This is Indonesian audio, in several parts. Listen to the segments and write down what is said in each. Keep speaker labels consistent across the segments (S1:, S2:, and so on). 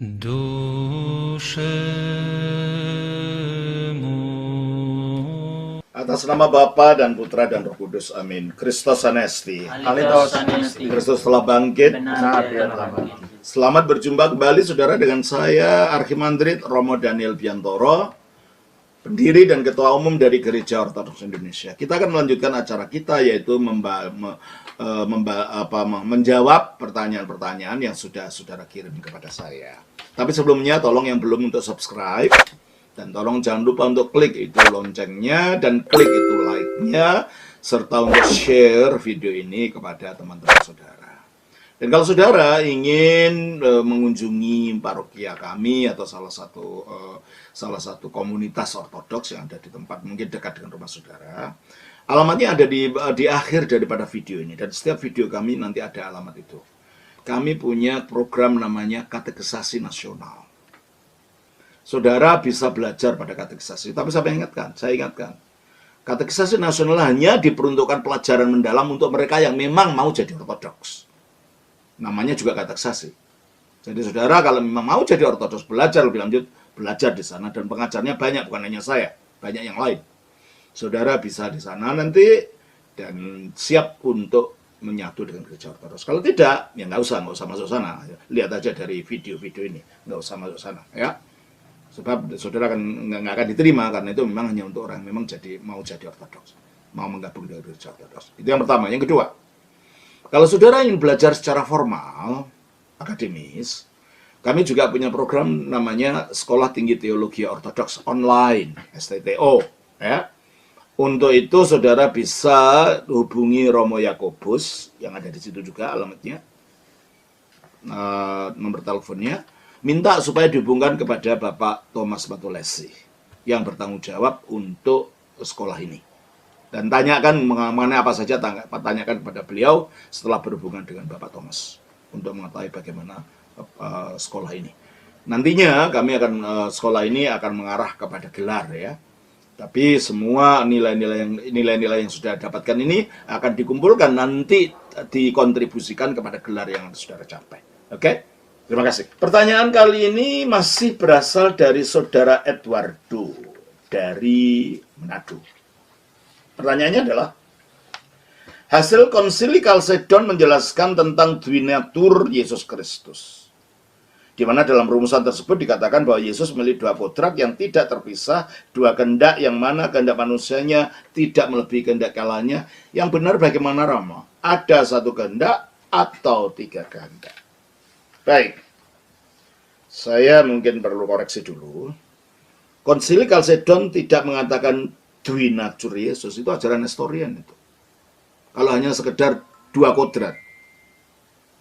S1: Dushemu.
S2: Atas nama Bapa dan Putra dan Roh Kudus, amin. Kristus Anesti.
S3: Halitos Anesti.
S2: Kristus telah bangkit.
S3: Benar dia telah bangkit.
S2: Selamat berjumpa kembali saudara dengan saya Archimandrit Romo Daniel Biantoro, pendiri dan ketua umum dari Gereja Ortodoks Indonesia. Kita akan melanjutkan acara kita, yaitu menjawab pertanyaan-pertanyaan yang sudah saudara kirim kepada saya. Tapi sebelumnya tolong yang belum untuk subscribe, dan tolong jangan lupa untuk klik itu loncengnya dan klik itu like-nya, serta untuk share video ini kepada teman-teman saudara. Dan kalau saudara ingin mengunjungi parokia kami atau salah satu komunitas ortodoks yang ada di tempat mungkin dekat dengan rumah saudara, alamatnya ada di akhir daripada video ini, dan setiap video kami nanti ada alamat itu. Kami punya program namanya Katekisasi Nasional. Saudara bisa belajar pada katekisasi, tapi saya ingatkan, Katekisasi Nasional hanya diperuntukkan pelajaran mendalam untuk mereka yang memang mau jadi ortodoks. Namanya juga katekisasi. Jadi saudara kalau memang mau jadi ortodoks, belajar lebih lanjut, belajar di sana, dan pengajarnya banyak, bukan hanya saya, banyak yang lain. Saudara bisa di sana nanti dan siap untuk menyatu dengan gereja ortodoks. Kalau tidak, ya nggak usah masuk sana. Lihat aja dari video-video ini, nggak usah masuk sana, ya. Sebab saudara nggak akan diterima, karena itu memang hanya untuk orang yang memang mau jadi ortodoks, mau menggabung dengan gereja ortodoks. Itu yang pertama. Yang kedua, kalau saudara ingin belajar secara formal, akademis, kami juga punya program namanya Sekolah Tinggi Teologi Ortodoks Online, STTO, ya. Untuk itu saudara bisa hubungi Romo Yakobus yang ada di situ juga alamatnya, nomor teleponnya. Minta supaya dihubungkan kepada Bapak Thomas Matulesi yang bertanggung jawab untuk sekolah ini. Dan tanyakan mengenai apa saja, tanyakan kepada beliau setelah berhubungan dengan Bapak Thomas untuk mengetahui bagaimana sekolah ini. Nantinya kami sekolah ini akan mengarah kepada gelar, ya. Tapi semua nilai-nilai yang sudah dapatkan ini akan dikumpulkan nanti dikontribusikan kepada gelar yang saudara capai. Oke? Terima kasih. Pertanyaan kali ini masih berasal dari saudara Edwardo dari Manado. Pertanyaannya adalah, hasil konsili Kalsedon menjelaskan tentang Dwinatur Yesus Kristus, di mana dalam rumusan tersebut dikatakan bahwa Yesus memiliki dua kodrat yang tidak terpisah, dua kehendak yang mana kehendak manusianya tidak melebihi kehendak Allahnya. Yang benar bagaimana, Rama? Ada satu kehendak atau tiga kehendak? Baik, saya mungkin perlu koreksi dulu. Konsili Kalsedon tidak mengatakan Dwinatur Yesus, itu ajaran Nestorian itu. Kalau hanya sekedar dua kodrat.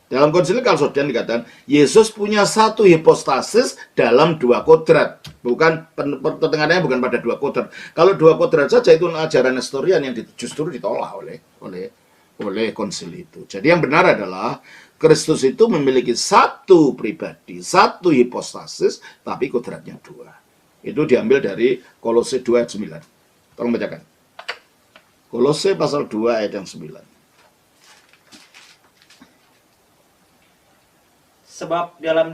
S2: Dalam konsili Kalsedon dikatakan Yesus punya satu hipostasis dalam dua kodrat. Bukan pertengahannya bukan pada dua kodrat. Kalau dua kodrat saja itu ajaran Nestorian yang justru ditolak oleh konsili itu. Jadi yang benar adalah Kristus itu memiliki satu pribadi, satu hipostasis, tapi kodratnya dua. Itu diambil dari Kolose 2 ayat 9. Tolong bacakan. Kolose pasal 2 ayat yang 9.
S3: Sebab dalam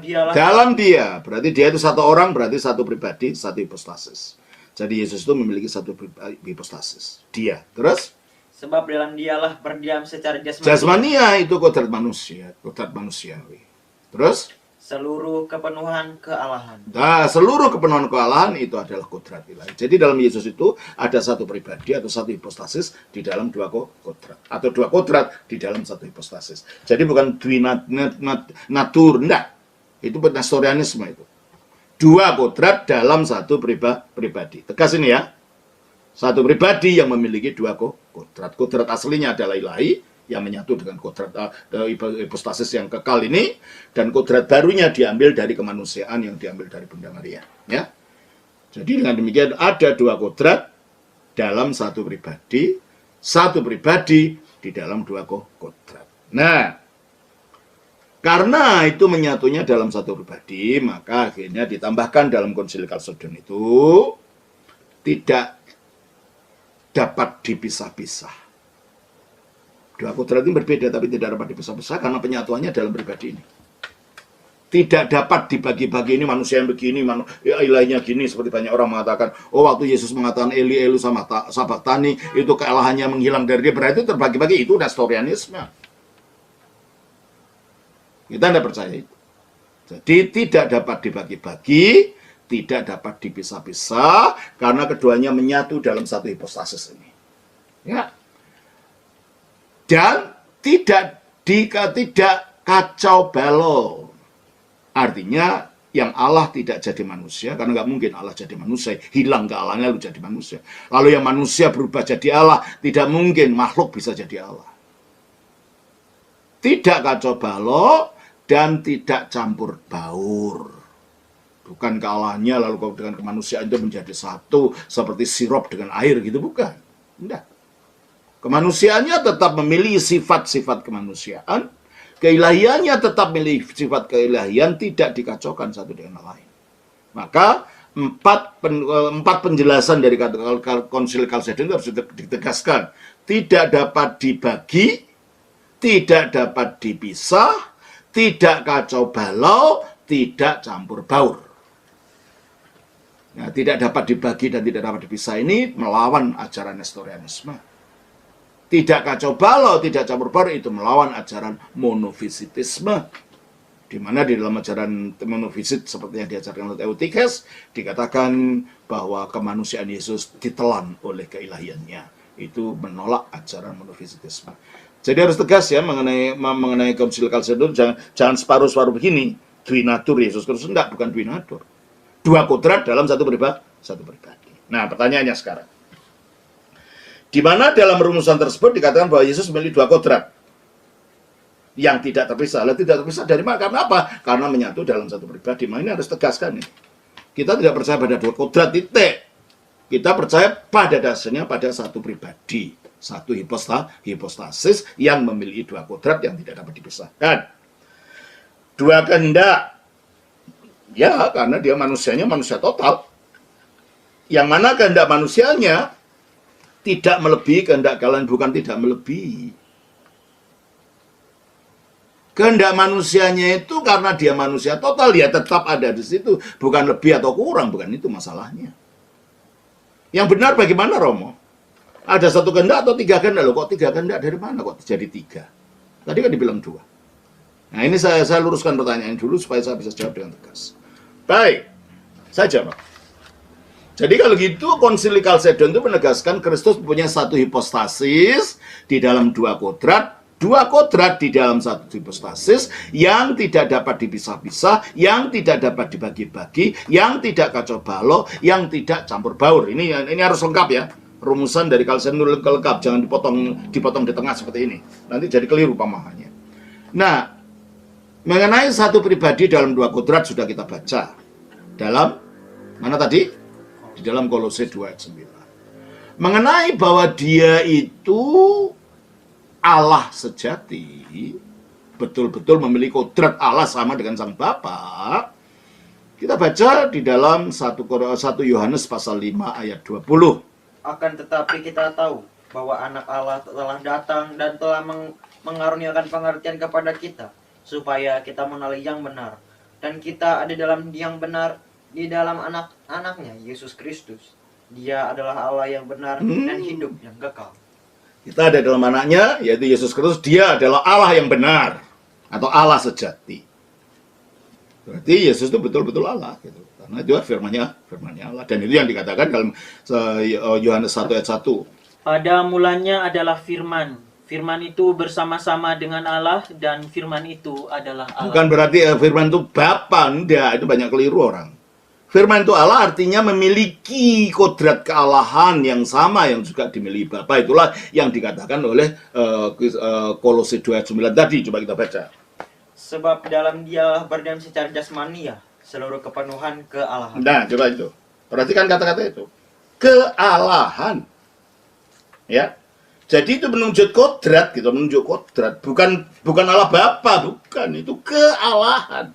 S2: dia, berarti dia itu satu orang, berarti satu pribadi, satu hipostasis. Jadi Yesus itu memiliki satu hipostasis. Dia. Terus?
S3: Sebab dalam dialah berdiam secara jasmani.
S2: Jasmania itu kodrat manusiawi. Terus?
S3: Seluruh kepenuhan kealahan.
S2: Nah, seluruh kepenuhan kealahan itu adalah kodrat ilahi. Jadi dalam Yesus itu ada satu pribadi atau satu hipostasis di dalam dua kodrat, atau dua kodrat di dalam satu hipostasis. Jadi bukan Dwinatur, enggak. Itu Nestorianisme itu. Dua kodrat dalam satu pribadi. Tegas ini ya. Satu pribadi yang memiliki dua kodrat. Kodrat aslinya adalah ilahi yang menyatu dengan kodrat hipostasis yang kekal ini, dan kodrat barunya diambil dari kemanusiaan yang diambil dari Bunda Maria, ya. Jadi dengan demikian ada dua kodrat dalam satu pribadi di dalam dua kodrat. Nah, karena itu menyatunya dalam satu pribadi, maka akhirnya ditambahkan dalam konsili Kalsedon itu tidak dapat dipisah-pisah. Dua kodrat ini berbeda tapi tidak dapat dipisah-pisah karena penyatuannya dalam pribadi ini. tidak dapat dibagi-bagi. Ini manusia yang begini, ya ilahnya gini, seperti banyak orang mengatakan, oh waktu Yesus mengatakan Eli Eli sama Sabaktani, itu kealahannya menghilang dari dia, berarti terbagi-bagi. Itu Nestorianisme. Kita tidak percaya itu. Jadi tidak dapat dibagi-bagi, tidak dapat dipisah-pisah, karena keduanya menyatu dalam satu hipostasis ini. Ya. Dan tidak kacau balau. Artinya yang Allah tidak jadi manusia, karena nggak mungkin Allah jadi manusia, hilang kealahannya lalu jadi manusia. Lalu yang manusia berubah jadi Allah, tidak mungkin makhluk bisa jadi Allah. Tidak kacau balau dan tidak campur baur. Bukan kealahannya lalu dengan kemanusiaan itu menjadi satu, seperti sirup dengan air gitu, bukan. Tidak. Kemanusiaannya tetap memiliki sifat-sifat kemanusiaan, keilahiannya tetap memiliki sifat keilahian, tidak dikacaukan satu dengan lain. Maka empat penjelasan dari Konsil Kalsedon harus ditegaskan. Tidak dapat dibagi, tidak dapat dipisah, tidak kacau balau, tidak campur baur. Nah, tidak dapat dibagi dan tidak dapat dipisah ini melawan ajaran Nestorianisme. Tidak kacau balau, tidak campur baur, itu melawan ajaran monofisitisme. Di mana di dalam ajaran monofisit seperti yang diajarkan oleh Eutyches, dikatakan bahwa kemanusiaan Yesus ditelan oleh keilahiannya. Itu menolak ajaran monofisitisme. Jadi harus tegas ya mengenai Konsil Kalsedon, jangan separuh-separuh begini. Duinatur Yesus Kristus, enggak, bukan duinatur. Dua kodrat dalam satu pribadi. Nah, pertanyaannya sekarang. Di mana dalam rumusan tersebut dikatakan bahwa Yesus memiliki dua kodrat yang tidak terpisah. Tidak terpisah dari mana? Karena apa? Karena menyatu dalam satu pribadi. Nah, ini harus tegaskan ini. Kita tidak percaya pada dua kodrat, titik. Kita percaya pada dasarnya pada satu pribadi, satu hipostasis yang memiliki dua kodrat yang tidak dapat dipisahkan. Dua kehendak. Ya, karena dia manusianya manusia total. Yang mana kehendak manusianya tidak melebihi kehendak kalian, bukan tidak melebihi. Kehendak manusianya itu karena dia manusia total, dia tetap ada di situ, bukan lebih atau kurang, bukan itu masalahnya. Yang benar bagaimana, Romo? Ada satu kehendak atau tiga kehendak? Loh, kok tiga kehendak dari mana kok jadi tiga? Tadi kan dibilang dua. Nah, ini saya luruskan pertanyaan dulu supaya saya bisa jawab dengan tegas. Baik, saya jawab. Jadi kalau gitu Konsil Kalsedon itu menegaskan Kristus punya satu hipostasis di dalam dua kodrat di dalam satu hipostasis yang tidak dapat dipisah-pisah, yang tidak dapat dibagi-bagi, yang tidak kacau balau, yang tidak campur baur. Ini harus lengkap ya. Rumusan dari Kalsedon lengkap, jangan dipotong di tengah seperti ini. Nanti jadi keliru pemahamannya. Nah, mengenai satu pribadi dalam dua kodrat sudah kita baca. Dalam mana tadi? Di dalam Kolose 2 ayat 9. Mengenai bahwa dia itu Allah sejati, betul-betul memiliki kodrat Allah sama dengan Sang Bapa. Kita baca di dalam 1 Yohanes pasal 5 ayat 20.
S3: Akan tetapi kita tahu bahwa anak Allah telah datang dan telah mengaruniakan pengertian kepada kita, supaya kita mengenali yang benar. Dan kita ada dalam yang benar, di dalam anak-anaknya, Yesus Kristus. Dia adalah Allah yang benar dan hidup yang kekal.
S2: Kita ada dalam anaknya, yaitu Yesus Kristus. Dia adalah Allah yang benar, atau Allah sejati. Berarti Yesus itu betul-betul Allah, gitu. Karena itu firman-Nya Allah. Dan itu yang dikatakan dalam Yohanes 1 ayat 1.
S1: Pada mulanya adalah firman. Firman itu bersama-sama dengan Allah, dan firman itu adalah Allah.
S2: Bukan berarti firman itu Bapa, enggak. Itu banyak keliru orang. Firman itu Allah artinya memiliki kodrat kealahan yang sama yang juga dimiliki Bapa. Itulah yang dikatakan oleh Kolose 2 ayat 9 tadi. Coba kita baca.
S3: Sebab dalam Dialah berdiam secara jasmania seluruh kepenuhan kealahan.
S2: Nah, coba itu. Perhatikan kata-kata itu. Kealahan. Ya. Jadi itu menunjuk kodrat gitu, menunjuk kodrat. Bukan Allah Bapa, bukan. Itu kealahan.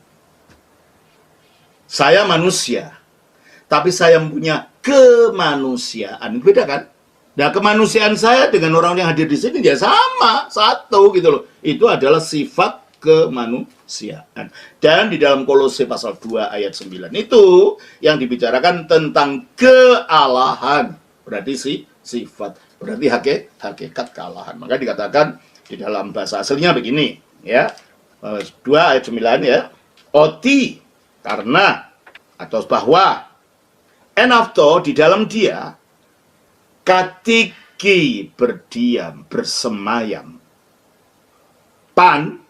S2: Saya manusia, tapi saya punya kemanusiaan. Beda kan? Nah, kemanusiaan saya dengan orang yang hadir di sini dia sama, satu gitu loh. Itu adalah sifat kemanusiaan. sia-siaan. Dan di dalam Kolose pasal 2 ayat 9 itu yang dibicarakan tentang kealahan. Berarti sifat, berarti hakikat kealahan. Maka dikatakan di dalam bahasa aslinya begini, ya. 2 ayat 9 ya. Oti, karena atau bahwa enafto di dalam dia katiki berdiam, bersemayam. Pan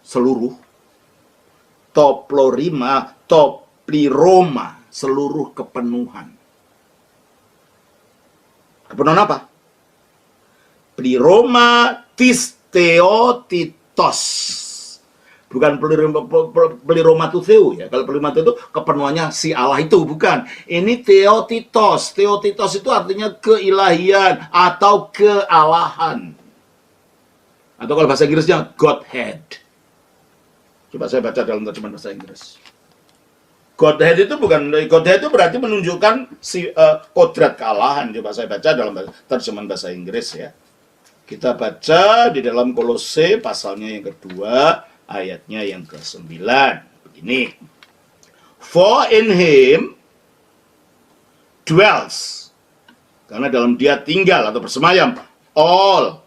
S2: seluruh, toplorima, topliroma, seluruh kepenuhan. Kepenuhan apa? Pliroma tis theotitos. Bukan pliroma tu theo ya. Kalau pliroma itu kepenuhannya si Allah itu, bukan. Ini theotitos. Theotitos itu artinya keilahian atau kealahan. Atau kalau bahasa Inggrisnya Godhead. Coba saya baca dalam terjemahan bahasa Inggris. Godhead itu Godhead itu berarti menunjukkan si kodrat kealahan. Coba saya baca dalam terjemahan bahasa Inggris ya. Kita baca di dalam Kolose pasalnya yang kedua, ayatnya yang ke-9. Begini. For in him dwells. Karena dalam dia tinggal atau bersemayam all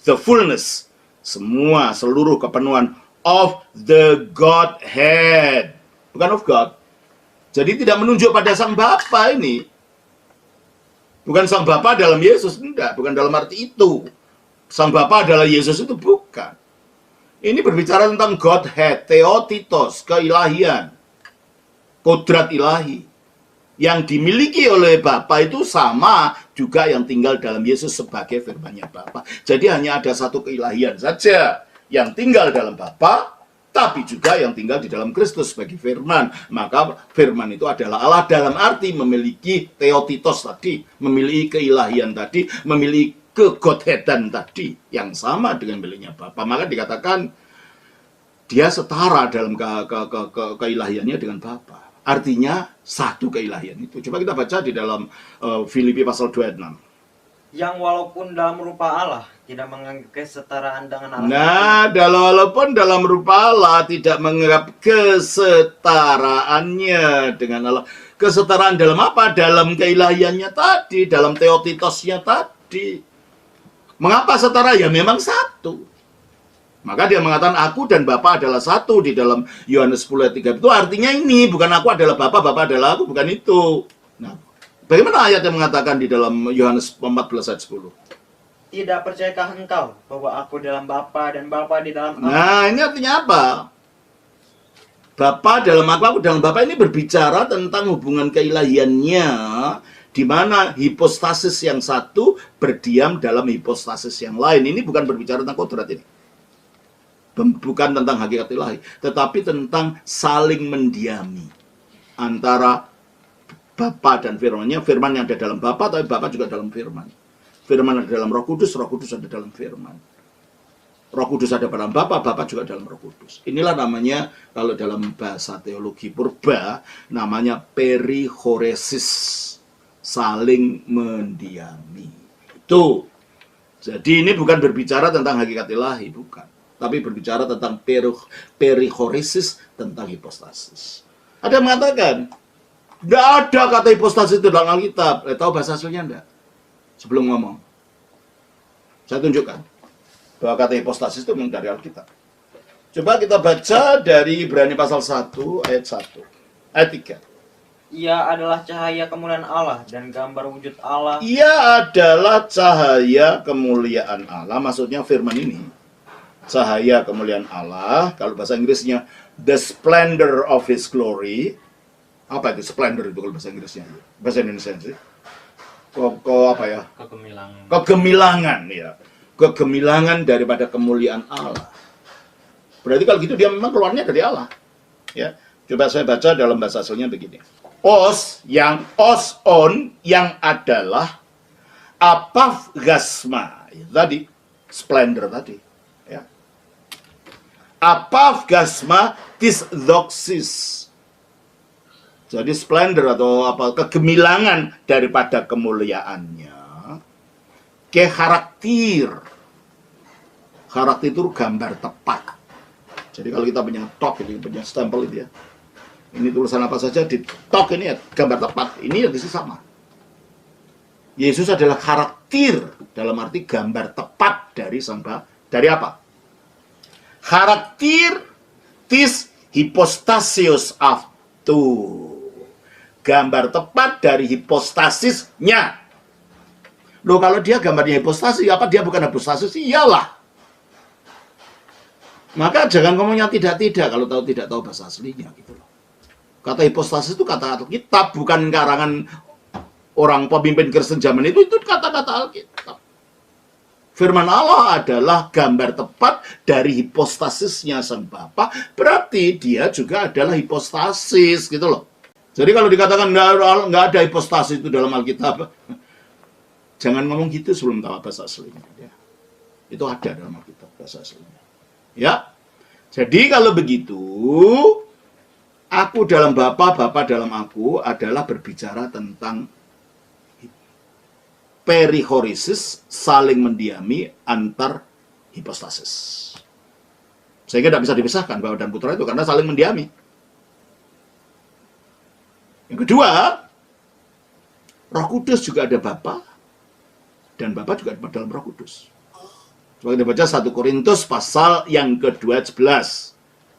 S2: the fullness, semua seluruh kepenuhan of the Godhead. Bukan of God. Jadi tidak menunjuk pada Sang Bapa ini. Bukan Sang Bapa dalam Yesus, enggak. Bukan dalam arti itu. Sang Bapa adalah Yesus itu bukan. Ini berbicara tentang Godhead, Theotitos, keilahian, kodrat ilahi. Yang dimiliki oleh Bapa itu sama juga yang tinggal dalam Yesus sebagai firman-Nya Bapa. Jadi hanya ada satu keilahian saja yang tinggal dalam Bapa, tapi juga yang tinggal di dalam Kristus sebagai firman. Maka firman itu adalah Allah dalam arti memiliki Theotitos tadi, memiliki keilahian tadi, memiliki kegodheadan tadi yang sama dengan miliknya Bapa. Maka dikatakan dia setara dalam keilahiannya dengan Bapa. Artinya satu keilahian itu. Coba kita baca di dalam Filipi pasal 2 ayat 6.
S3: Yang walaupun dalam rupa Allah tidak menganggap kesetaraan dengan Allah.
S2: Nah, walaupun dalam rupa Allah tidak menganggap kesetaraannya dengan Allah. Kesetaraan dalam apa? Dalam keilahiannya tadi, dalam theotitosnya tadi. Mengapa setara? Ya memang satu. Maka dia mengatakan aku dan Bapa adalah satu di dalam Yohanes 10 ayat 3. Itu artinya ini, bukan aku adalah Bapa, Bapa adalah aku, bukan itu. Nah, bagaimana ayat yang mengatakan di dalam Yohanes 14 ayat 10?
S3: Tidak percayakah engkau bahwa aku dalam Bapa dan Bapa di dalam aku?
S2: Nah, ini artinya apa? Bapa dalam aku dalam Bapa ini berbicara tentang hubungan keilahiannya, di mana hipostasis yang satu berdiam dalam hipostasis yang lain. Ini bukan berbicara tentang kodrat ini. Bukan tentang hakikat ilahi, tetapi tentang saling mendiami antara Bapa dan firman-Nya. Firman yang ada dalam Bapa, tapi Bapa juga dalam firman. Firman ada dalam Roh Kudus ada dalam firman. Roh Kudus ada dalam Bapa, Bapa juga dalam Roh Kudus. Inilah namanya, kalau dalam bahasa teologi purba, namanya perihoresis. Saling mendiami. Itu. Jadi ini bukan berbicara tentang hakikat ilahi, bukan. Tapi berbicara tentang perihoresis, tentang hipostasis. Ada yang mengatakan, tidak ada kata hipostasis itu dalam Alkitab. Tahu bahasa aslinya enggak? Sebelum ngomong. Saya tunjukkan bahwa kata hipostasis itu memang dari Alkitab. Coba kita baca dari Ibrani pasal 1 ayat 1. Ayat 3.
S3: Ia adalah cahaya kemuliaan Allah dan gambar wujud Allah.
S2: Ia adalah cahaya kemuliaan Allah. Maksudnya firman ini. Cahaya kemuliaan Allah. Kalau bahasa Inggrisnya, the splendor of his glory. Apa itu splendor itu kalau bahasa Inggrisnya? Bahasa Indonesia sih. Apa ya?
S1: Kegemilangan.
S2: Kegemilangan ya. Kegemilangan daripada kemuliaan Allah. Berarti kalau gitu dia memang keluarnya dari Allah. Ya. Coba saya baca dalam bahasa aslinya begini. Os on yang adalah apafgasma tadi, splendor tadi, ya. Apafgasma tis doxis. Jadi splendor atau apa, kegemilangan daripada kemuliaannya. Karakter itu gambar tepat. Jadi kalau kita punya tok, ini punya stempel itu ya. Ini tulisan apa saja di tok ini ya, gambar tepat. Ini ya di sini sama. Yesus adalah karakter dalam arti gambar tepat dari sang Bapa. Dari apa? Karakter tis hypostasios aftu. Gambar tepat dari hipostasisnya. Loh, kalau dia gambarnya hipostasis, apa dia bukan hipostasis? Iyalah. Maka jangan ngomongnya tidak-tidak kalau tidak tahu bahasa aslinya gitu loh. Kata hipostasis itu kata Alkitab, bukan karangan orang pemimpin Kristen zaman itu kata-kata Alkitab. Firman Allah adalah gambar tepat dari hipostasisnya sang Bapa, berarti dia juga adalah hipostasis gitu loh. Jadi kalau dikatakan nggak ada hipostasis itu dalam Alkitab, jangan ngomong gitu sebelum tahu bahasa aslinya. Ya. Itu ada dalam Alkitab bahasa aslinya. Ya, jadi kalau begitu, aku dalam Bapa, Bapa dalam aku adalah berbicara tentang perihorisis, saling mendiami antar hipostasis. Sehingga tidak bisa dipisahkan Bapa dan Putra itu karena saling mendiami. Yang kedua, Roh Kudus juga ada Bapa dan Bapa juga ada dalam Roh Kudus. Coba kita baca 1 Korintus pasal yang ke-12.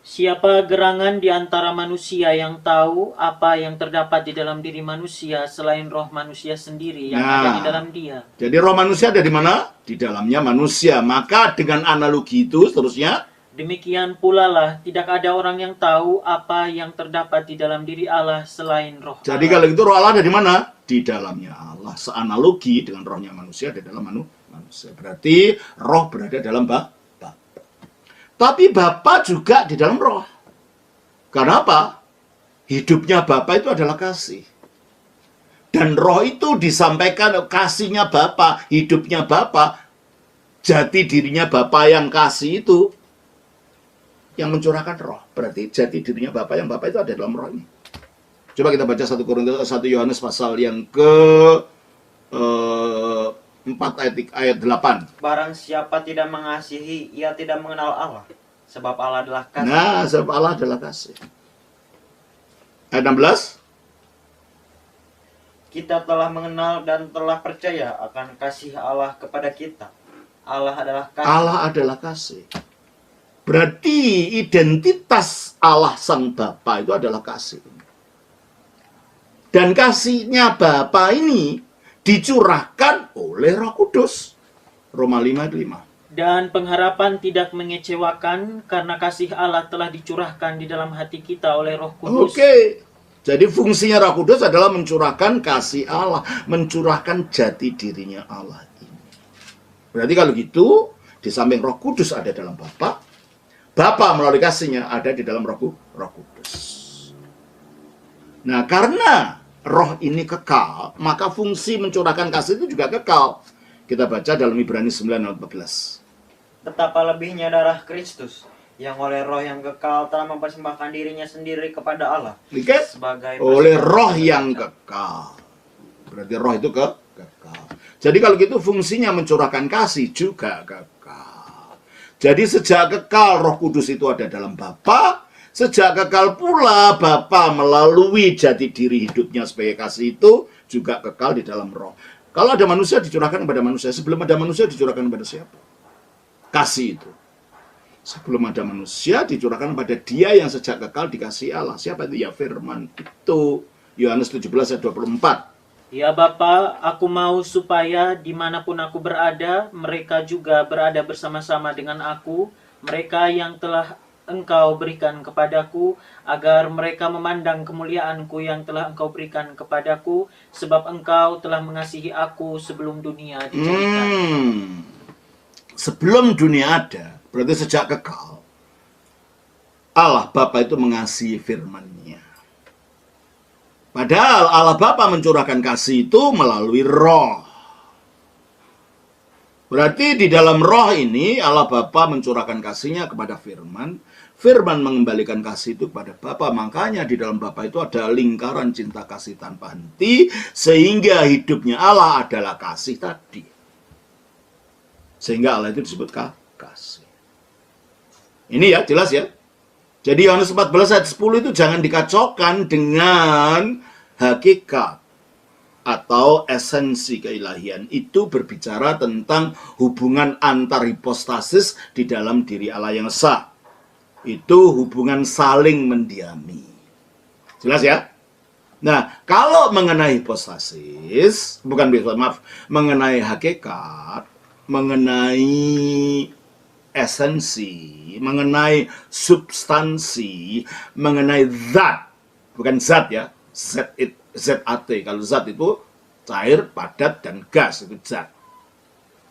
S1: Siapa gerangan di antara manusia yang tahu apa yang terdapat di dalam diri manusia selain roh manusia sendiri yang ada di dalam dia?
S2: Jadi roh manusia ada di mana? Di dalamnya manusia. Maka dengan analogi itu seterusnya,
S1: Demikian pula lah, tidak ada orang yang tahu apa yang terdapat di dalam diri Allah selain roh
S2: jadi
S1: Allah.
S2: kalau gitu roh Allah ada di mana? Di dalamnya Allah. Seanalogi dengan rohnya manusia ada dalam manusia. Berarti roh berada dalam Bapa. Tapi Bapa juga di dalam roh. Karena apa? Hidupnya Bapa itu adalah kasih. Dan roh itu disampaikan kasihnya Bapa, hidupnya Bapa, jati dirinya Bapa yang kasih itu yang mencurahkan roh. Berarti jati dirinya Bapa yang Bapa itu ada dalam roh ini. Coba kita baca 1 Yohanes pasal yang ke 4 ayat 8.
S3: Barang siapa tidak mengasihi, ia tidak mengenal Allah. Sebab Allah adalah kasih.
S2: Nah, sebab Allah adalah kasih. Ayat 16.
S3: Kita telah mengenal dan telah percaya akan kasih Allah kepada kita. Allah adalah kasih.
S2: Allah adalah kasih. Berarti identitas Allah sang Bapa itu adalah kasih. Dan kasihnya Bapa ini dicurahkan oleh Roh Kudus. Roma 5 ayat 5.
S1: Dan pengharapan tidak mengecewakan karena kasih Allah telah dicurahkan di dalam hati kita oleh Roh Kudus.
S2: Oke. Jadi fungsinya Roh Kudus adalah mencurahkan kasih Allah, mencurahkan jati dirinya Allah ini. Berarti kalau gitu, di samping Roh Kudus ada dalam Bapa, Bapa melalui kasihnya ada di dalam Roh Kudus. Nah, karena roh ini kekal, maka fungsi mencurahkan kasih itu juga kekal. Kita baca dalam Ibrani 9 ayat 14.
S3: Betapa lebihnya darah Kristus yang oleh roh yang kekal telah mempersembahkan dirinya sendiri kepada Allah.
S2: Oke?
S3: Sebagai
S2: Oleh roh yang kekal. Berarti roh itu kekal. Jadi kalau gitu fungsinya mencurahkan kasih juga kekal. Jadi sejak kekal Roh Kudus itu ada dalam Bapa, sejak kekal pula Bapa melalui jati diri hidupnya sebagai kasih itu juga kekal di dalam roh. Kalau ada manusia dicurahkan kepada manusia, sebelum ada manusia dicurahkan kepada siapa? Kasih itu. Sebelum ada manusia dicurahkan pada dia yang sejak kekal dikasihi Allah. Siapa itu? Ya firman itu. Yohanes 17 ayat 24.
S1: Ya Bapa, aku mau supaya dimanapun aku berada, mereka juga berada bersama-sama dengan aku, mereka yang telah Engkau berikan kepadaku, agar mereka memandang kemuliaanku yang telah Engkau berikan kepadaku, sebab Engkau telah mengasihi aku sebelum dunia dijadikan.
S2: Sebelum dunia ada, berarti sejak kekal, Allah Bapa itu mengasihi firman-Nya. Padahal Allah Bapa mencurahkan kasih itu melalui roh. Berarti di dalam roh ini Allah Bapa mencurahkan kasih-Nya kepada firman. Firman mengembalikan kasih itu kepada Bapa. Makanya di dalam Bapa itu ada lingkaran cinta kasih tanpa henti. Sehingga hidupnya Allah adalah kasih tadi. Sehingga Allah itu disebut kasih. Ini ya, jelas ya. Jadi Yohanes 14 ayat 10 itu jangan dikacaukan dengan hakikat atau esensi keilahian. Itu berbicara tentang hubungan antar hipostasis di dalam diri Allah yang esa. Itu hubungan saling mendiami. Jelas ya? Nah, kalau mengenai hipostasis, mengenai hakikat, mengenai esensi, mengenai substansi, mengenai zat, bukan zat ya, ZAT. Kalau zat itu cair, padat, dan gas, itu zat.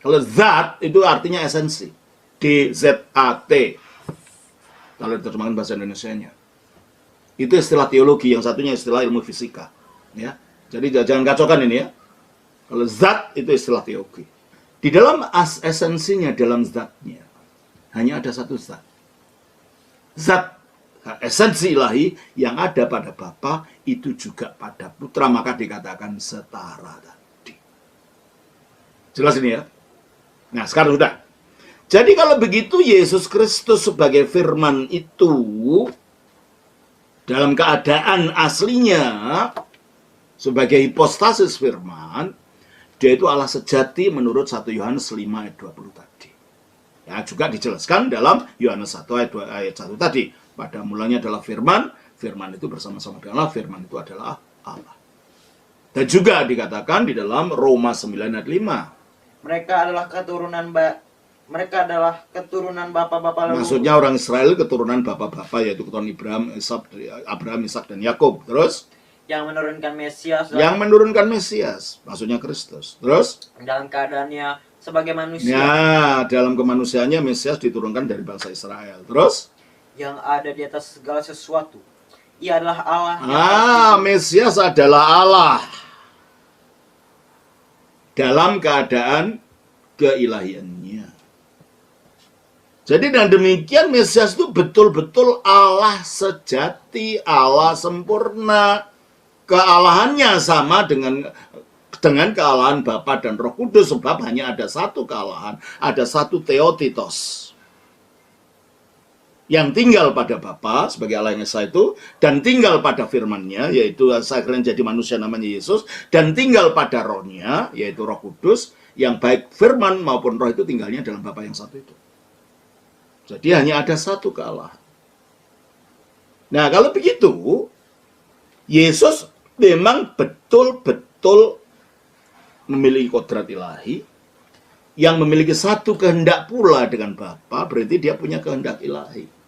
S2: Kalau zat itu artinya esensi, DZAT. Kalau diterjemahkan bahasa Indonesianya. Itu istilah teologi, yang satunya istilah ilmu fisika. Ya, jadi jangan kacaukan ini ya. Kalau zat itu istilah teologi. Di dalam esensinya, dalam zatnya, hanya ada satu zat. Zat esensi ilahi yang ada pada Bapa itu juga pada Putra, maka dikatakan setara tadi. Jelas ini ya? Nah, sekarang sudah. Jadi kalau begitu Yesus Kristus sebagai firman itu dalam keadaan aslinya sebagai hipostasis firman, dia itu Allah sejati menurut 1 Yohanes 5 ayat 20 tadi. Ya, juga dijelaskan dalam Yohanes 1 ayat 1 tadi. Pada mulanya adalah firman, firman itu bersama-sama dengan Allah, firman itu adalah Allah. Dan juga dikatakan di dalam Roma 9 ayat 5.
S3: Mereka adalah keturunan bapak-bapak leluhur.
S2: Maksudnya orang Israel keturunan bapak-bapak, yaitu keturunan Abraham, Ishak, dan Yakub. Terus
S3: Yang menurunkan Mesias.
S2: maksudnya Kristus. Terus
S3: dalam keadaannya sebagai manusia.
S2: ya, dalam kemanusiaannya Mesias diturunkan dari bangsa Israel. Terus
S3: Yang ada di atas segala sesuatu. Ia adalah Allah.
S2: Mesias adalah Allah dalam keadaan keilahiannya. Jadi dengan demikian Mesias itu betul-betul Allah sejati, Allah sempurna. Kealahannya sama dengan kealahan Bapa dan Roh Kudus, sebab hanya ada satu kealahan, ada satu theotitos yang tinggal pada Bapa sebagai Allah yang esa itu, dan tinggal pada firman-Nya, yaitu akhirnya jadi manusia namanya Yesus, dan tinggal pada Roh-Nya, yaitu Roh Kudus, yang baik firman maupun Roh itu tinggalnya dalam Bapa yang satu itu. Jadi hanya ada satu kealahan. Nah, kalau begitu, Yesus memang betul-betul memiliki kodrat ilahi, yang memiliki satu kehendak pula dengan Bapa, berarti dia punya kehendak ilahi.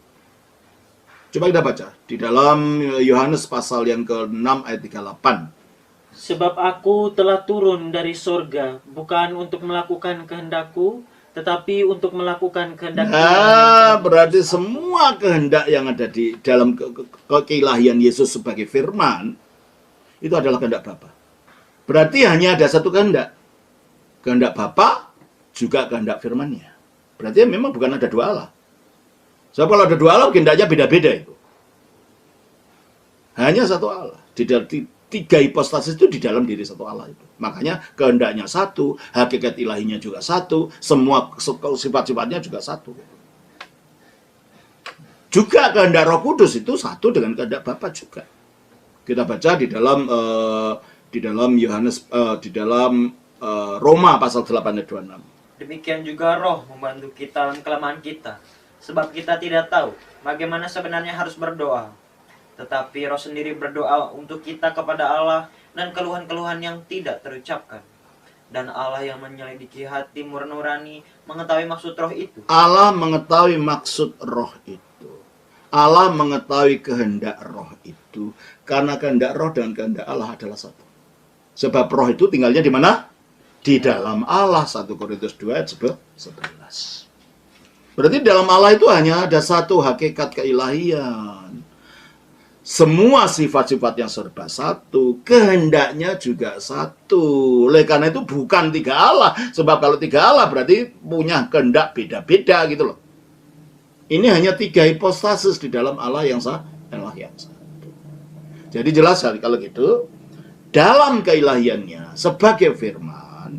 S2: Coba kita baca di dalam Yohanes pasal yang ke-6 ayat 38.
S1: Sebab aku telah turun dari sorga, bukan untuk melakukan kehendakku, tetapi untuk melakukan kehendak
S2: Nah, berarti semua kehendak yang ada di dalam keilahian Yesus sebagai firman, itu adalah kehendak Bapa. Berarti hanya ada satu kehendak. Kehendak Bapa, juga kehendak firman-Nya. Berarti memang bukan ada dua Allah. Sebab kalau ada dua Allah, kehendaknya beda-beda itu. Hanya satu Allah. Di dalam tiga hipostasis itu di dalam diri satu Allah itu. Makanya kehendaknya satu, hakikat ilahinya juga satu, semua sifat-sifatnya juga satu. Juga kehendak Roh Kudus itu satu dengan kehendak Bapa juga. Kita baca di dalam Yohanes Roma pasal 8 ayat 26.
S3: Demikian juga Roh membantu kita dalam kelemahan kita. Sebab kita tidak tahu bagaimana sebenarnya harus berdoa. Tetapi Roh sendiri berdoa untuk kita kepada Allah dan keluhan-keluhan yang tidak terucapkan. Dan Allah yang menyelidiki hati nurani mengetahui maksud Roh itu.
S2: Allah mengetahui maksud Roh itu. Allah mengetahui kehendak Roh itu. Karena kehendak Roh dan kehendak Allah adalah satu. Sebab Roh itu tinggalnya di mana? Di dalam Allah. 1 Korintus 2 ayat 11. Berarti dalam Allah itu hanya ada satu hakikat keilahian. Semua sifat-sifat yang serba satu, kehendaknya juga satu. Oleh karena itu bukan tiga Allah. Sebab kalau tiga Allah berarti punya kehendak beda-beda gitu loh. Ini hanya tiga hipostasis di dalam Allah yang satu. Jadi jelas kalau gitu, dalam keilahiannya sebagai firman,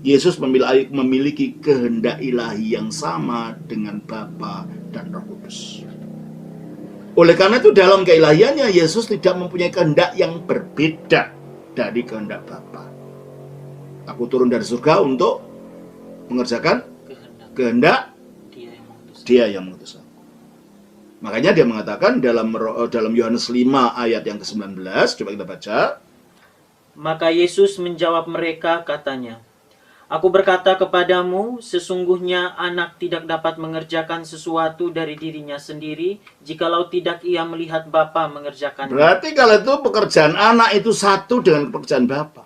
S2: Yesus memiliki kehendak ilahi yang sama dengan Bapa dan Roh Kudus. Oleh karena itu dalam keilahiannya Yesus tidak mempunyai kehendak yang berbeda dari kehendak Bapa. Aku turun dari surga untuk mengerjakan kehendak Dia yang mengutus aku. Makanya dia mengatakan dalam Yohanes 5 ayat yang ke-19, coba kita baca.
S1: Maka Yesus menjawab mereka, katanya, Aku berkata kepadamu, sesungguhnya anak tidak dapat mengerjakan sesuatu dari dirinya sendiri, jikalau tidak ia melihat Bapa mengerjakannya.
S2: Berarti kalau itu pekerjaan anak itu satu dengan pekerjaan Bapa.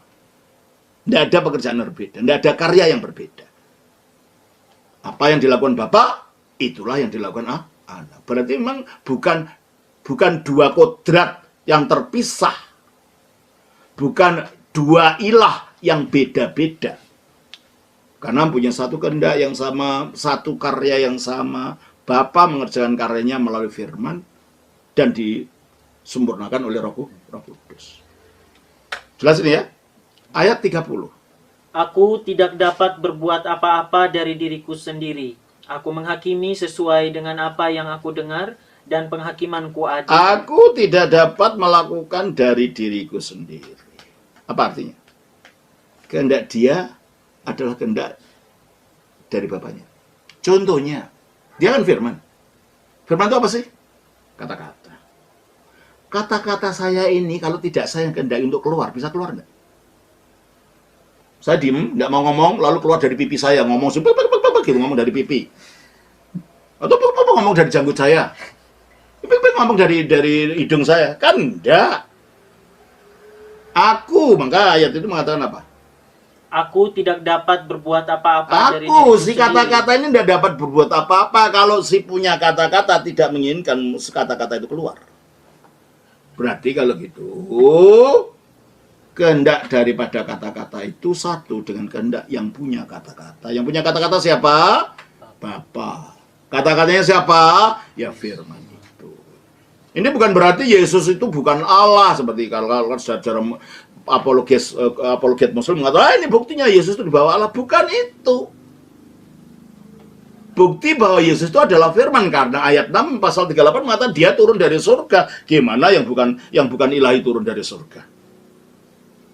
S2: Tidak ada pekerjaan yang berbeda, tidak ada karya yang berbeda. Apa yang dilakukan Bapa, itulah yang dilakukan anak. Berarti memang bukan dua kodrat yang terpisah. Bukan dua ilah yang beda-beda. Karena punya satu kehendak yang sama, satu karya yang sama. Bapa mengerjakan karyanya melalui firman dan disempurnakan oleh Roh Kudus. Jelas ini ya? Ayat 30.
S1: Aku tidak dapat berbuat apa-apa dari diriku sendiri. Aku menghakimi sesuai dengan apa yang aku dengar, dan penghakimanku adil.
S2: Aku tidak dapat melakukan dari diriku sendiri. Apa artinya? Kehendak dia adalah kehendak dari Bapaknya. Contohnya, dia kan firman. Firman itu apa sih? Kata-kata. Kata-kata saya ini kalau tidak saya kehendaki untuk keluar, bisa keluar enggak? Saya diem, enggak mau ngomong, lalu keluar dari pipi saya, ngomong gitu, ngomong dari pipi. Atau ngomong dari janggut saya. Ngomong dari hidung saya. Kan enggak. Maka ayat itu mengatakan apa?
S1: Aku tidak dapat berbuat apa-apa dari
S2: Aku,
S1: diriku
S2: si
S1: sendiri.
S2: kata-kata ini tidak dapat berbuat apa-apa kalau si punya kata-kata tidak menginginkan kata-kata itu keluar. Berarti kalau gitu, kehendak daripada kata-kata itu satu dengan kehendak yang punya kata-kata. Yang punya kata-kata siapa? Bapa. Kata-katanya siapa? Ya firman itu. Ini bukan berarti Yesus itu bukan Allah seperti kalau secara apologet Muslim mengatakan, ini buktinya Yesus itu dibawa Allah. Bukan itu. Bukti bahwa Yesus itu adalah firman karena ayat 6 pasal 38 mengatakan dia turun dari surga. Gimana yang bukan ilahi turun dari surga?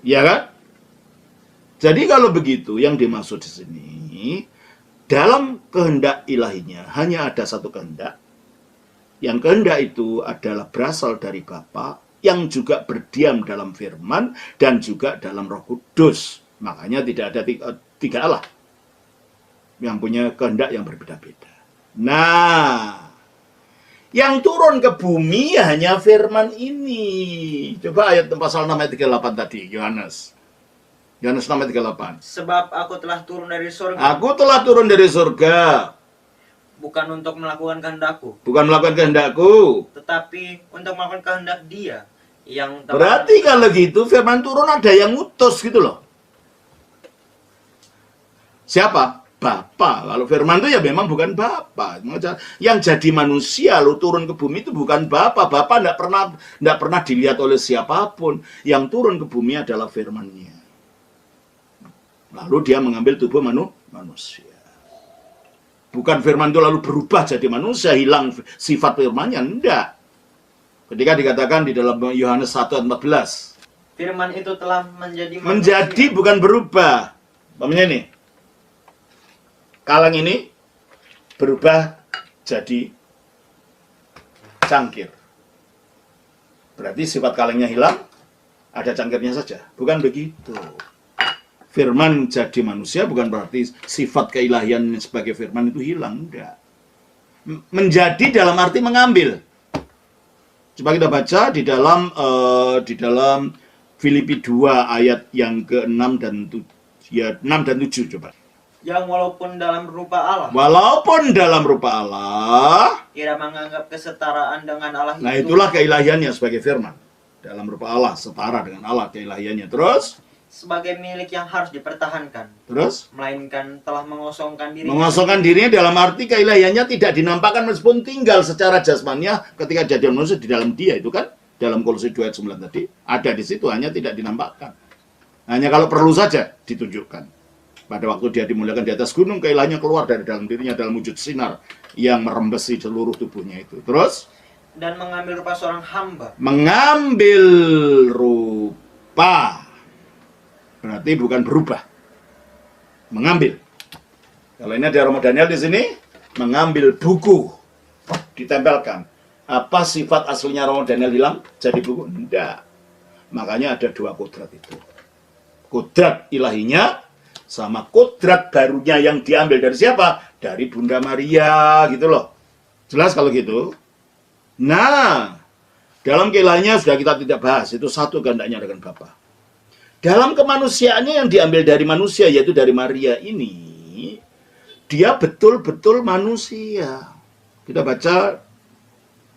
S2: Ya kan? Jadi kalau begitu yang dimaksud di sini dalam kehendak ilahinya hanya ada satu kehendak. Yang kehendak itu adalah berasal dari Bapa yang juga berdiam dalam firman dan juga dalam Roh Kudus. Makanya tidak ada tiga Allah yang punya kehendak yang berbeda-beda. Nah, yang turun ke bumi hanya firman ini. Coba ayat pasal 6 ayat 38 tadi, Yohanes 6 ayat 38.
S3: Sebab aku telah turun dari surga.
S2: Aku telah turun dari surga.
S3: Bukan untuk melakukan kehendakku.
S2: Bukan melakukan kehendakku.
S3: Tetapi untuk melakukan kehendak dia. Yang telah...
S2: Berarti kalau gitu firman turun ada yang ngutus gitu loh. Siapa? Bapa. Kalau firman itu ya memang bukan Bapa. Yang jadi manusia lo turun ke bumi itu bukan Bapa. Bapa tidak pernah dilihat oleh siapapun. Yang turun ke bumi adalah firman-Nya. Lalu dia mengambil tubuh manusia. Bukan firman itu lalu berubah jadi manusia, hilang sifat firman-Nya. Enggak. Ketika dikatakan di dalam Yohanes 1 ayat 14.
S3: Firman itu telah menjadi manusia.
S2: Menjadi bukan berubah. Pokoknya ini. Kalang ini berubah jadi cangkir. Berarti sifat kalengnya hilang, ada cangkirnya saja. Bukan begitu. Firman jadi manusia bukan berarti sifat keilahian sebagai firman itu hilang. Enggak. Menjadi dalam arti mengambil. Coba kita baca di dalam Filipi 2 ayat yang ke-6 dan 6 dan 7 coba.
S3: Yang walaupun dalam rupa Allah.
S2: Walaupun dalam rupa Allah,
S3: Tidak menganggap kesetaraan dengan Allah itu.
S2: nah itulah keilahiannya sebagai firman. Dalam rupa Allah, setara dengan Allah keilahiannya. Terus?
S3: Sebagai milik yang harus dipertahankan.
S2: Terus?
S3: Melainkan telah mengosongkan dirinya.
S2: Mengosongkan dirinya dalam arti keilahiannya tidak dinampakkan meskipun tinggal secara jasmania ketika jadi manusia di dalam dia itu kan. Dalam Kolose 2 ayat 9 tadi. Ada di situ, hanya tidak dinampakkan. Hanya kalau perlu saja ditunjukkan. Pada waktu dia dimuliakan di atas gunung, keilahiannya keluar dari dalam dirinya dalam wujud sinar yang merembesi seluruh tubuhnya itu. Terus?
S3: dan mengambil rupa seorang hamba.
S2: Mengambil rupa. Berarti bukan berubah. Mengambil. Kalau ini ada Romo Daniel di sini, mengambil buku, ditempelkan. Apa sifat aslinya Romo Daniel hilang? Jadi buku? Tidak. Makanya ada dua kodrat itu. Kodrat ilahinya sama kodrat barunya yang diambil dari siapa? Dari Bunda Maria gitu loh. Jelas kalau gitu? Nah, dalam keilahiannya sudah kita tidak bahas. Itu satu kehendaknya dengan Bapa. Dalam kemanusiaannya yang diambil dari manusia, yaitu dari Maria ini, dia betul-betul manusia. Kita baca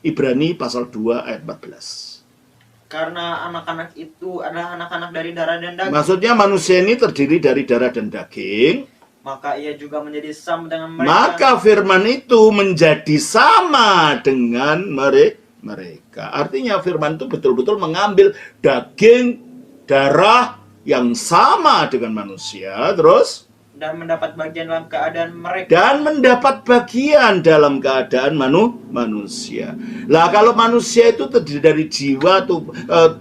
S2: Ibrani pasal 2 ayat 14.
S3: Karena anak-anak itu adalah anak-anak dari darah dan daging,
S2: Maksudnya manusia ini terdiri dari darah dan daging.
S3: maka ia juga menjadi sama dengan mereka.
S2: Maka firman itu menjadi sama dengan mereka. Artinya firman itu betul-betul mengambil daging, darah yang sama dengan manusia. Terus?
S3: Dan mendapat bagian dalam keadaan mereka.
S2: Dan mendapat bagian dalam keadaan manusia. Lah kalau manusia itu terdiri dari jiwa,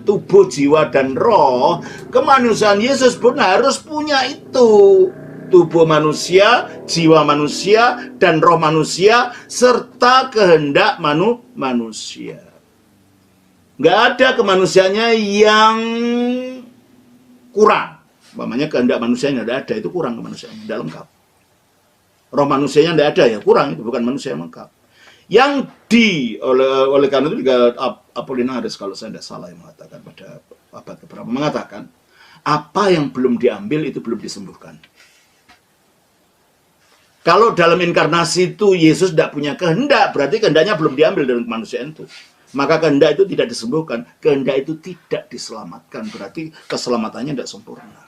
S2: tubuh, jiwa, dan roh, kemanusiaan Yesus pun harus punya itu. Tubuh manusia, jiwa manusia, dan roh manusia, serta kehendak manusia. Nggak ada kemanusiaannya yang kurang. Umpamanya kehendak manusianya tidak ada, itu kurang kemanusiaannya, tidak lengkap. Roh manusianya tidak ada, ya kurang, itu bukan manusia yang lengkap. Yang oleh karena itu juga Apollinaris, kalau saya tidak salah, yang mengatakan pada abad keberapa, mengatakan apa yang belum diambil itu belum disembuhkan. Kalau dalam inkarnasi itu Yesus tidak punya kehendak, berarti kehendaknya belum diambil dari kemanusiaan itu. Maka kehendak itu tidak disembuhkan, kehendak itu tidak diselamatkan, berarti keselamatannya tidak sempurna.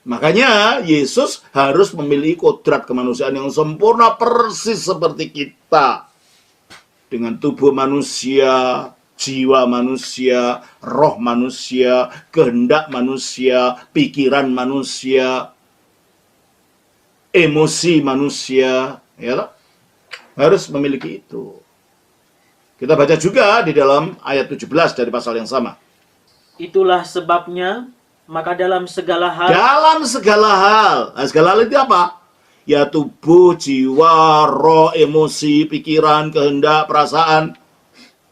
S2: Makanya Yesus harus memiliki kodrat kemanusiaan yang sempurna persis seperti kita. Dengan tubuh manusia, jiwa manusia, roh manusia, kehendak manusia, pikiran manusia, emosi manusia, ya, harus memiliki itu. Kita baca juga di dalam ayat 17 dari pasal yang sama.
S1: Itulah sebabnya, maka dalam segala hal,
S2: Dalam segala hal. Nah, segala hal itu apa? Ya tubuh, jiwa, roh, emosi, pikiran, kehendak, perasaan.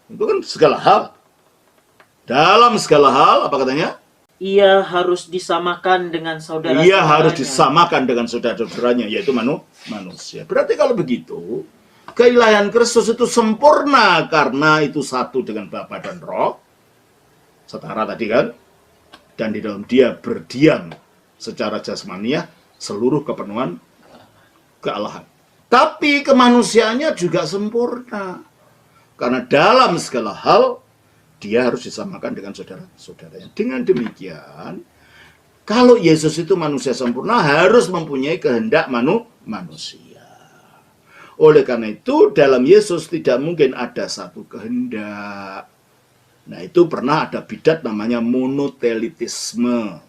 S2: Itu kan segala hal. Dalam segala hal, apa katanya?
S1: ia harus disamakan dengan saudara-saudaranya.
S2: Ia harus disamakan dengan saudara-saudaranya, yaitu manusia. Berarti kalau begitu, keilahian Kristus itu sempurna karena itu satu dengan Bapa dan Roh. Setara tadi kan? Dan di dalam dia berdiam secara jasmaniah seluruh kepenuhan kealahan. Tapi kemanusiaannya juga sempurna. Karena dalam segala hal, dia harus disamakan dengan saudara-saudaranya. Dengan demikian, kalau Yesus itu manusia sempurna, harus mempunyai kehendak manusia. Oleh karena itu, dalam Yesus tidak mungkin ada satu kehendak. Nah, itu pernah ada bidat namanya monotelitisme.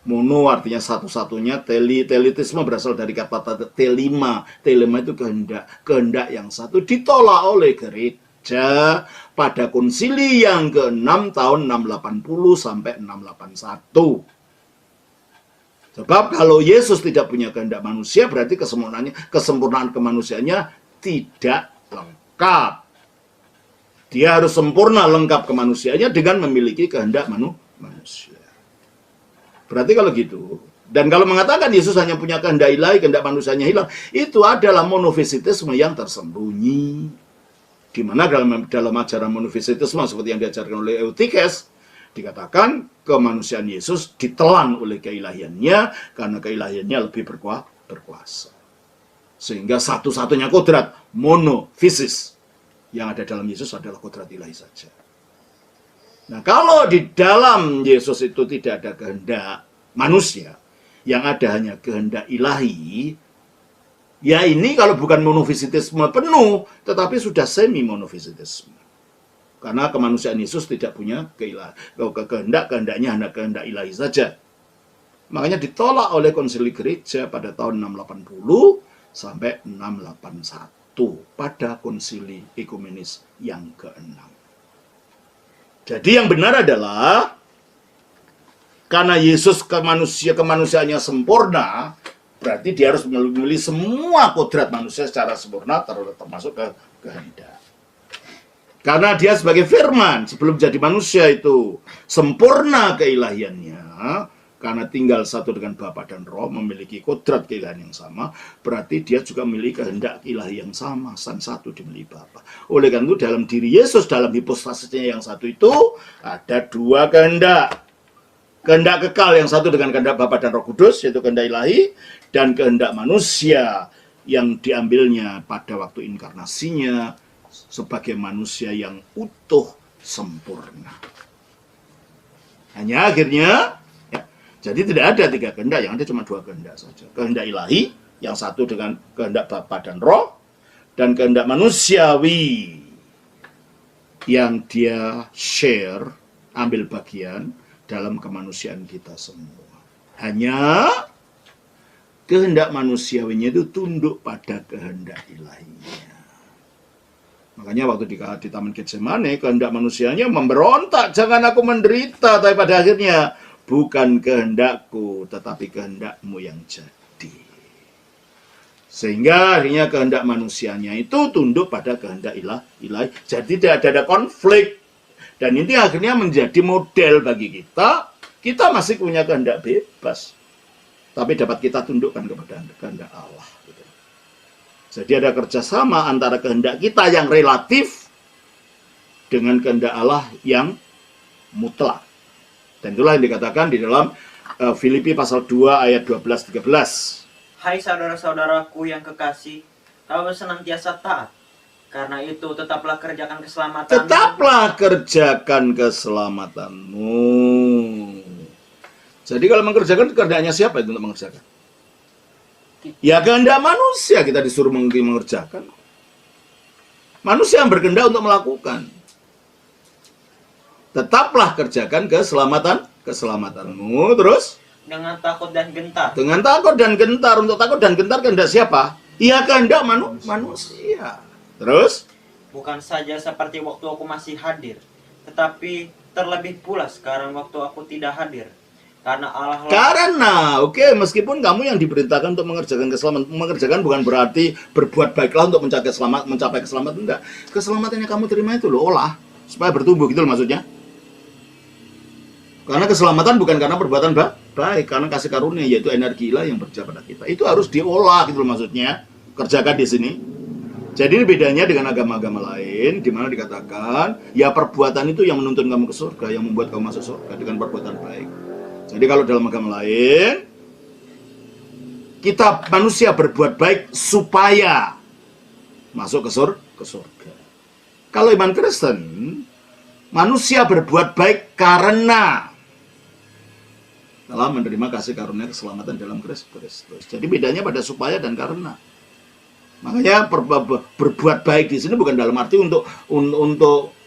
S2: Mono artinya satu-satunya, telitisme berasal dari kata telima. Telima itu kehendak. Kehendak yang satu ditolak oleh gereja pada konsili yang ke-6 tahun 680 sampai 681. Sebab kalau Yesus tidak punya kehendak manusia, berarti kesempurnaan kemanusiaannya tidak lengkap. Dia harus sempurna lengkap kemanusiaannya dengan memiliki kehendak manusia. Berarti kalau gitu, dan kalau mengatakan Yesus hanya punya kehendak ilahi, kehendak manusianya hilang, itu adalah monofisitisme yang tersembunyi. Di mana dalam ajaran monofisitisme seperti yang diajarkan oleh Eutyches, dikatakan kemanusiaan Yesus ditelan oleh keilahiannya karena keilahiannya lebih berkuasa. Sehingga satu-satunya kodrat monofisis yang ada dalam Yesus adalah kodrat ilahi saja. Nah, kalau di dalam Yesus itu tidak ada kehendak manusia, yang ada hanya kehendak ilahi, ya ini kalau bukan monofisitisme penuh, tetapi sudah semi monofisitisme. Karena kemanusiaan Yesus tidak punya kehendaknya hanya kehendak ilahi saja. Makanya ditolak oleh konsili gereja pada tahun 680 sampai 681. itu pada konsili ekumenis yang ke-6. Jadi yang benar adalah karena Yesus kemanusiaannya sempurna, berarti dia harus memilih semua kodrat manusia secara sempurna, termasuk kehendak. Karena dia sebagai firman, sebelum jadi manusia itu sempurna keilahiannya, karena tinggal satu dengan Bapa dan Roh, memiliki kodrat keilahian yang sama, berarti dia juga memiliki kehendak ilahi yang sama, sang satu dimiliki Bapa. Oleh karena itu dalam diri Yesus, dalam hipostasisnya yang satu itu, ada dua kehendak. Kehendak kekal yang satu dengan kehendak Bapa dan Roh Kudus, yaitu kehendak ilahi, dan kehendak manusia yang diambilnya pada waktu inkarnasinya, sebagai manusia yang utuh sempurna. Hanya akhirnya, ya, jadi tidak ada tiga kehendak, yang ada cuma dua kehendak saja. Kehendak ilahi, yang satu dengan kehendak Bapa dan Roh, dan kehendak manusiawi, yang dia share, ambil bagian dalam kemanusiaan kita semua. Hanya kehendak manusiawinya itu tunduk pada kehendak ilahinya. Makanya waktu di Taman Getsemane, kehendak manusianya memberontak, jangan aku menderita, tapi pada akhirnya bukan kehendakku, tetapi kehendakmu yang jadi. Sehingga akhirnya kehendak manusianya itu tunduk pada kehendak ilahi. Jadi tidak ada konflik. Dan ini akhirnya menjadi model bagi kita. Kita masih punya kehendak bebas, tapi dapat kita tundukkan kepada kehendak Allah. Jadi ada kerjasama antara kehendak kita yang relatif dengan kehendak Allah yang mutlak. Dan itulah yang dikatakan di dalam Filipi pasal 2 ayat 12-13.
S3: Hai saudara-saudaraku yang kekasih, kamu senantiasa taat. Karena itu tetaplah kerjakan keselamatanmu.
S2: Tetaplah kerjakan keselamatanmu. Jadi kalau mengerjakan, kehendaknya siapa itu untuk mengerjakan? Ya kehendak manusia kita disuruh mengerjakan. Manusia yang berkehendak untuk melakukan. Tetaplah kerjakan keselamatanmu. Terus?
S3: Dengan takut dan gentar.
S2: Dengan takut dan gentar. Untuk takut dan gentar kehendak siapa? Ya kehendak manusia. Terus?
S3: Bukan saja seperti waktu aku masih hadir, tetapi terlebih pula sekarang waktu aku tidak hadir. Karena meskipun kamu yang diperintahkan untuk mengerjakan keselamatan, mengerjakan bukan berarti berbuat baiklah untuk mencapai keselamatan, enggak. Keselamatan yang kamu terima itu loh, olah supaya bertumbuh, gitu loh maksudnya. Karena keselamatan bukan karena perbuatan baik, karena kasih karunia, yaitu energi ilahi yang bekerja pada kita. Itu harus diolah, gitu loh maksudnya. Kerjakan di sini. Jadi bedanya dengan agama-agama lain, di mana dikatakan, ya perbuatan itu yang menuntun kamu ke surga, yang membuat kamu masuk surga dengan perbuatan baik. Jadi kalau dalam agama lain, kita manusia berbuat baik supaya masuk ke surga. Kalau iman Kristen, manusia berbuat baik karena telah menerima kasih karunia keselamatan dalam Kristus. Jadi bedanya pada supaya dan karena. Makanya berbuat baik di sini bukan dalam arti untuk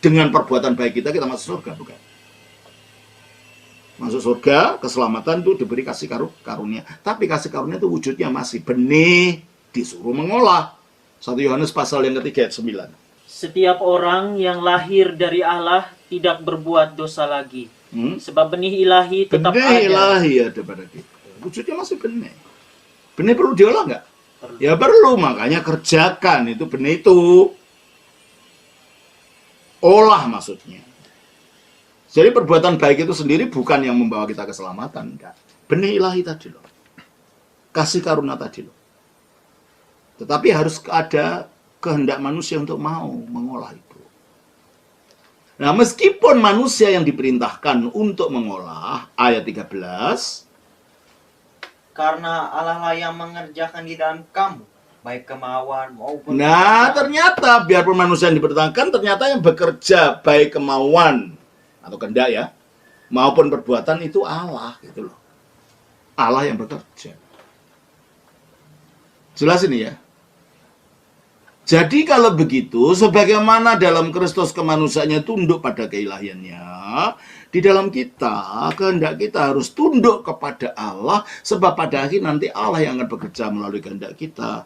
S3: dengan perbuatan baik kita masuk surga, bukan. Masuk surga, keselamatan itu diberi kasih karunia. Tapi kasih karunia itu wujudnya masih benih, disuruh mengolah. 1 Yohanes pasal yang ketiga ayat 9.
S1: Setiap orang yang lahir dari Allah tidak berbuat dosa lagi. Sebab benih ilahi tetap ada.
S2: Benih ilahi ada pada kita. Wujudnya masih benih. Benih perlu diolah nggak? Ya perlu, makanya kerjakan itu benih itu. Olah maksudnya. Jadi perbuatan baik itu sendiri bukan yang membawa kita keselamatan, enggak. Benih ilahi tadi loh. Kasih karunia tadi loh. Tetapi harus ada kehendak manusia untuk mau mengolah itu. Nah, meskipun manusia yang diperintahkan untuk mengolah, ayat 13,
S3: karena Allah lah yang mengerjakan di dalam kamu, baik kemauan maupun
S2: ternyata biarpun manusia yang diperintahkan, ternyata yang bekerja baik kemauan atau kehendak ya, maupun perbuatan itu Allah, gitu loh. Allah yang bekerja. Jelas ini ya. Jadi kalau begitu, sebagaimana dalam Kristus kemanusiaannya tunduk pada keilahiannya, di dalam kita, kehendak kita harus tunduk kepada Allah, sebab pada akhir nanti Allah yang akan bekerja melalui kehendak kita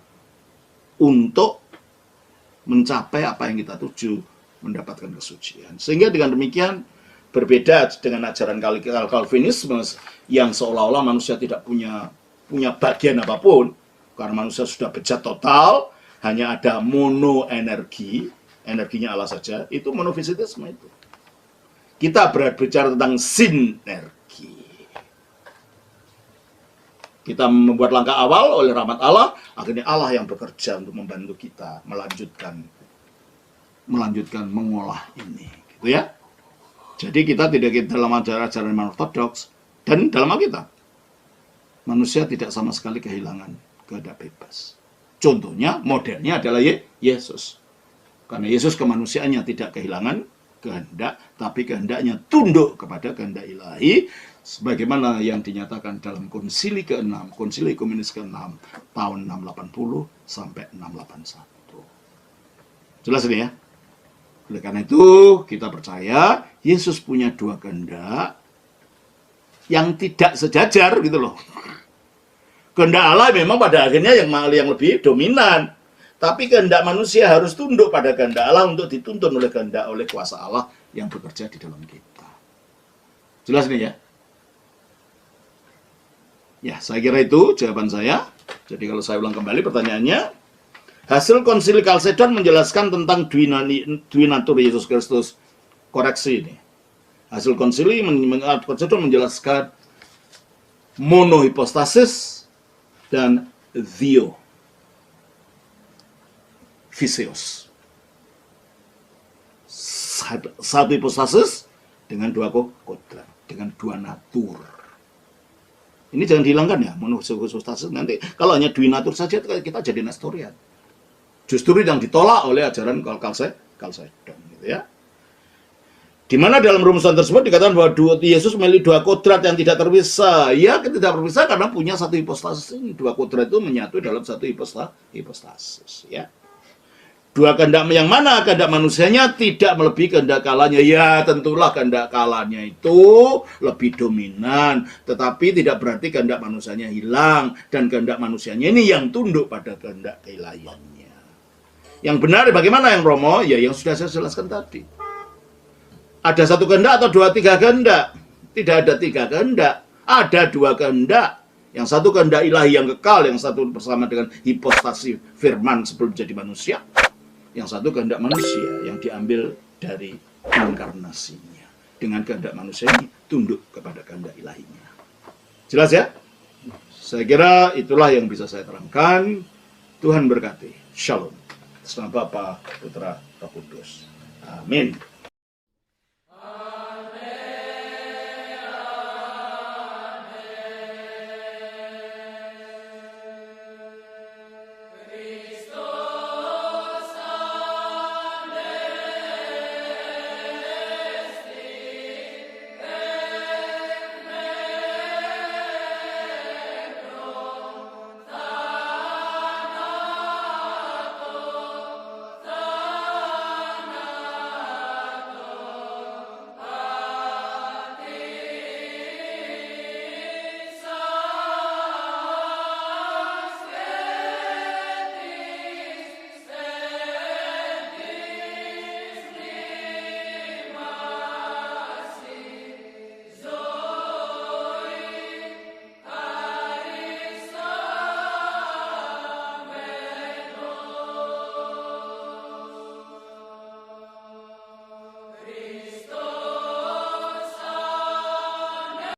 S2: untuk mencapai apa yang kita tuju, mendapatkan kesucian. Sehingga dengan demikian berbeda dengan ajaran Calvinisme yang seolah-olah manusia tidak punya bagian apapun karena manusia sudah bejat total, hanya ada mono energi, energinya Allah saja. Itu monofisitisme itu. Kita berbicara tentang sinergi. Kita membuat langkah awal oleh rahmat Allah, akhirnya Allah yang bekerja untuk membantu kita melanjutkan mengolah ini, gitu ya. Jadi kita tidak dalam ajaran ortodoks dan dalam Alkitab manusia tidak sama sekali kehilangan kehendak bebas. Contohnya, modelnya adalah Yesus. Karena Yesus kemanusiaannya tidak kehilangan kehendak, tapi kehendaknya tunduk kepada kehendak ilahi, sebagaimana yang dinyatakan dalam konsili ke-6, konsili ekumenis ke-6, tahun 680 sampai 681. Jelas ini ya? Oleh karena itu, kita percaya Yesus punya dua kehendak yang tidak sejajar gitu loh. Kehendak Allah memang pada akhirnya yang lebih dominan. Tapi kehendak manusia harus tunduk pada kehendak Allah untuk dituntun oleh kuasa Allah yang bekerja di dalam kita. Jelas nih ya? Ya, saya kira itu jawaban saya. Jadi kalau saya ulang kembali pertanyaannya, hasil konsili Kalsedon menjelaskan tentang dwi natur Yesus Kristus. Koreksi ini. Hasil konsili Kalsedon menjelaskan monohipostasis dan theophysios. Satu hipostasis dengan dua kodrat, dengan dua natur. Ini jangan dihilangkan ya, monohipostasis. Nanti kalau hanya dwi natur saja kita jadi Nestorian. Justru yang ditolak oleh ajaran Kalsedon, gitu ya. Di mana dalam rumusan tersebut dikatakan bahwa Yesus memiliki dua kodrat yang tidak terpisah. Ya, tidak terpisah karena punya satu hipostasis ini. Dua kodrat itu menyatu dalam satu hipostasis. Ya. Dua kehendak yang mana? Kehendak manusianya tidak melebihi kehendak Allahnya. Ya, tentulah kehendak Allahnya itu lebih dominan. Tetapi tidak berarti kehendak manusianya hilang. Dan kehendak manusianya ini yang tunduk pada kehendak keilahiannya. Yang benar bagaimana yang Romo? Ya, yang sudah saya jelaskan tadi. Ada satu kehendak atau tiga kehendak? Tidak ada tiga kehendak. Ada dua kehendak. Yang satu kehendak ilahi yang kekal, yang satu bersama dengan hipostasi firman sebelum jadi manusia. Yang satu kehendak manusia yang diambil dari inkarnasinya. Dengan kehendak manusia ini tunduk kepada kehendak ilahinya. Jelas ya? Saya kira itulah yang bisa saya terangkan. Tuhan berkati. Shalom. Selamat Bapa, Putra, Roh Kudus. Amin.